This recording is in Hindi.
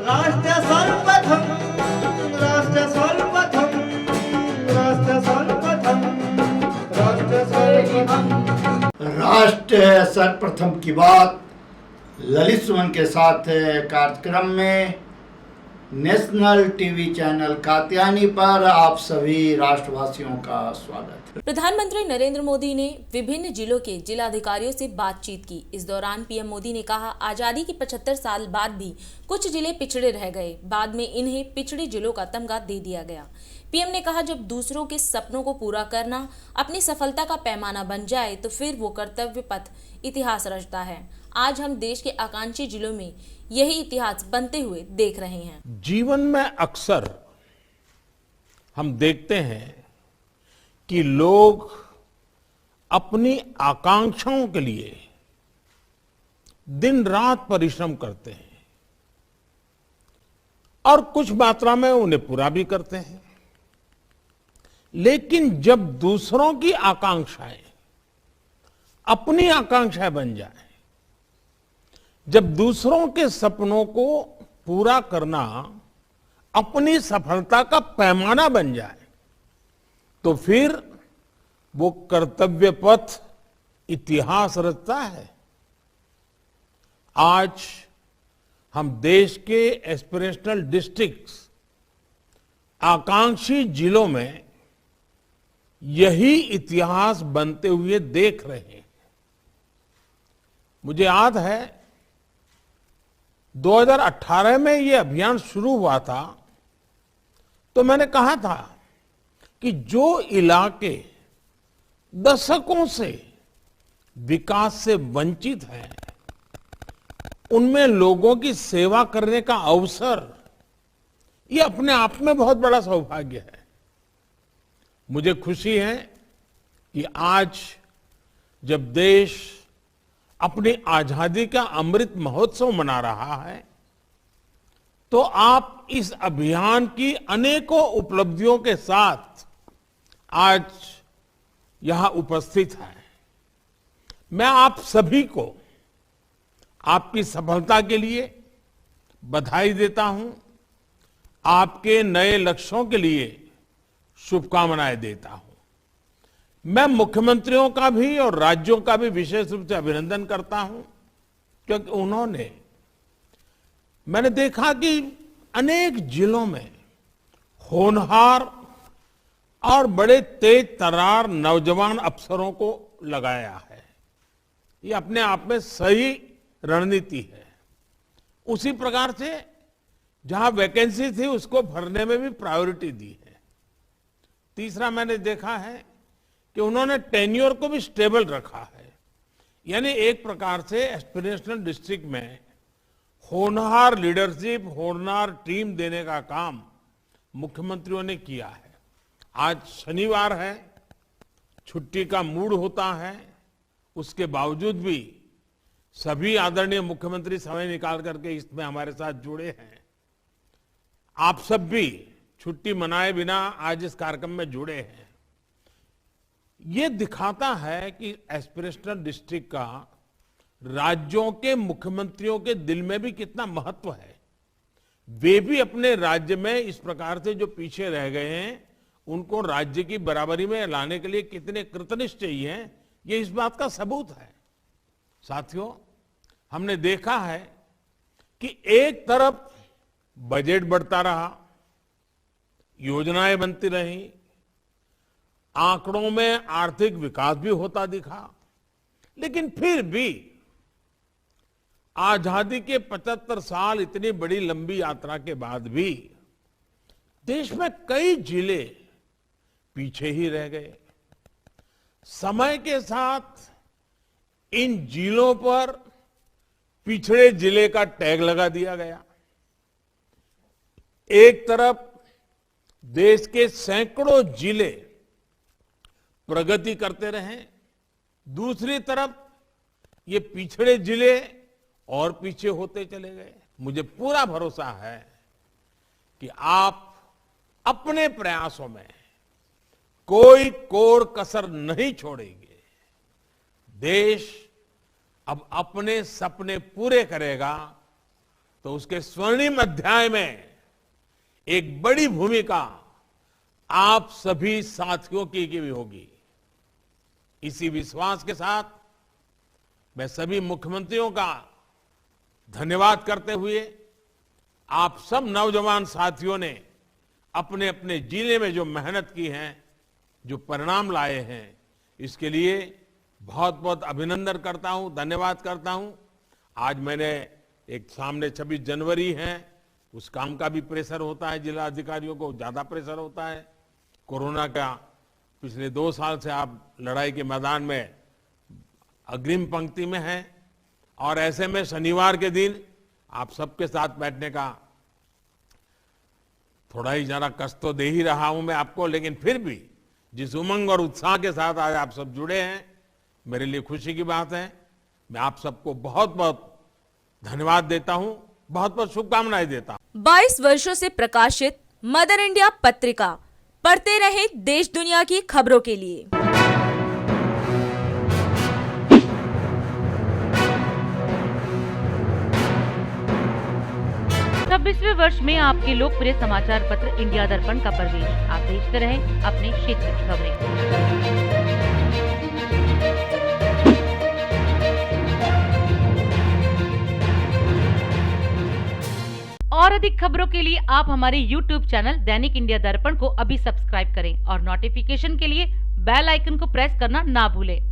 राष्ट्र सर्वप्रथम, राष्ट्र सर्वप्रथम, राष्ट्र सर्वप्रथम, राष्ट्र सर्वप्रथम। राष्ट्र सर्वप्रथम की बात ललित सुमन के साथ कार्यक्रम में नेशनल टीवी चैनल कात्यायनी पर आप सभी राष्ट्रवासियों का स्वागत है। प्रधानमंत्री नरेंद्र मोदी ने विभिन्न जिलों के जिलाधिकारियों से बातचीत की। इस दौरान पीएम मोदी ने कहा, आजादी के 75 साल बाद भी कुछ जिले पिछड़े रह गए, बाद में इन्हें पिछड़े जिलों का तमगा दे दिया गया। पीएम ने कहा, जब दूसरों के सपनों को पूरा करना अपनी सफलता का पैमाना बन जाए तो फिर वो कर्तव्य पथ इतिहास रचता है। आज हम देश के आकांक्षी जिलों में यही इतिहास बनते हुए देख रहे हैं। जीवन में अक्सर हम देखते हैं कि लोग अपनी आकांक्षाओं के लिए दिन रात परिश्रम करते हैं और कुछ मात्रा में उन्हें पूरा भी करते हैं, लेकिन जब दूसरों की आकांक्षाएं अपनी आकांक्षाएं बन जाए, जब दूसरों के सपनों को पूरा करना अपनी सफलता का पैमाना बन जाए, तो फिर वो कर्तव्य पथ इतिहास रचता है। आज हम देश के एस्पिरेशनल डिस्ट्रिक्ट्स, आकांक्षी जिलों में यही इतिहास बनते हुए देख रहे हैं। मुझे याद है 2018 में ये अभियान शुरू हुआ था, तो मैंने कहा था कि जो इलाके दशकों से विकास से वंचित हैं, उनमें लोगों की सेवा करने का अवसर ये अपने आप में बहुत बड़ा सौभाग्य है। मुझे खुशी है कि आज जब देश अपनी आजादी का अमृत महोत्सव मना रहा है, तो आप इस अभियान की अनेकों उपलब्धियों के साथ आज यहां उपस्थित हैं। मैं आप सभी को आपकी सफलता के लिए बधाई देता हूं, आपके नए लक्ष्यों के लिए शुभकामनाएं देता हूं। मैं मुख्यमंत्रियों का भी और राज्यों का भी विशेष रूप से अभिनंदन करता हूं, क्योंकि उन्होंने, मैंने देखा कि अनेक जिलों में होनहार और बड़े तेज तर्रार नौजवान अफसरों को लगाया है। ये अपने आप में सही रणनीति है। उसी प्रकार से जहां वैकेंसी थी उसको भरने में भी प्रायोरिटी दी है। तीसरा, मैंने देखा है कि उन्होंने टेन्योर को भी स्टेबल रखा है, यानी एक प्रकार से एस्पिरेशनल डिस्ट्रिक्ट में होनहार लीडरशिप, होनहार टीम देने का काम मुख्यमंत्रियों ने किया है। आज शनिवार है, छुट्टी का मूड होता है, उसके बावजूद भी सभी आदरणीय मुख्यमंत्री समय निकाल करके इसमें हमारे साथ जुड़े हैं। आप सब भी छुट्टी मनाए बिना आज इस कार्यक्रम में जुड़े हैं। ये दिखाता है कि एस्पिरेशनल डिस्ट्रिक्ट का राज्यों के मुख्यमंत्रियों के दिल में भी कितना महत्व है। वे भी अपने राज्य में इस प्रकार से जो पीछे रह गए हैं, उनको राज्य की बराबरी में लाने के लिए कितने कृतनिश्चयी हैं, ये इस बात का सबूत है। साथियों, हमने देखा है कि एक तरफ बजट बढ़ता रहा, योजनाएं बनती रही, आंकड़ों में आर्थिक विकास भी होता दिखा, लेकिन फिर भी आजादी के 75 साल इतनी बड़ी लंबी यात्रा के बाद भी देश में कई जिले पीछे ही रह गए। समय के साथ इन जिलों पर पिछड़े जिले का टैग लगा दिया गया। एक तरफ देश के सैकड़ों जिले प्रगति करते रहे, दूसरी तरफ ये पिछड़े जिले और पीछे होते चले गए। मुझे पूरा भरोसा है कि आप अपने प्रयासों में कोई कोर कसर नहीं छोड़ेंगे। देश अब अपने सपने पूरे करेगा, तो उसके स्वर्णिम अध्याय में एक बड़ी भूमिका आप सभी साथियों की भी होगी। इसी विश्वास के साथ मैं सभी मुख्यमंत्रियों का धन्यवाद करते हुए आप सब नौजवान साथियों ने अपने अपने जिले में जो मेहनत की है, जो परिणाम लाए हैं, इसके लिए बहुत बहुत अभिनंदन करता हूं, धन्यवाद करता हूं। आज मैंने एक सामने 26 जनवरी है, उस काम का भी प्रेशर होता है, जिला अधिकारियों को ज्यादा प्रेशर होता है। कोरोना का पिछले 2 साल से आप लड़ाई के मैदान में अग्रिम पंक्ति में हैं और ऐसे में शनिवार के दिन आप सबके साथ बैठने का थोड़ा ही जरा कष्ट तो दे ही रहा हूं मैं आपको, लेकिन फिर भी जिस उमंग और उत्साह के साथ आज आप सब जुड़े हैं, मेरे लिए खुशी की बात है। मैं आप सबको बहुत बहुत धन्यवाद देता हूं, बहुत बहुत शुभकामनाएं देता हूं। 22 वर्षों से प्रकाशित मदर इंडिया पत्रिका, पढ़ते रहे देश दुनिया की खबरों के लिए। 26वें वर्ष में आपके लोकप्रिय समाचार पत्र इंडिया दर्पण का प्रवेश। आप देखते रहें अपने क्षेत्र की खबरें। और अधिक खबरों के लिए आप हमारे YouTube चैनल दैनिक इंडिया दर्पण को अभी सब्सक्राइब करें और नोटिफिकेशन के लिए बेल आइकन को प्रेस करना ना भूलें।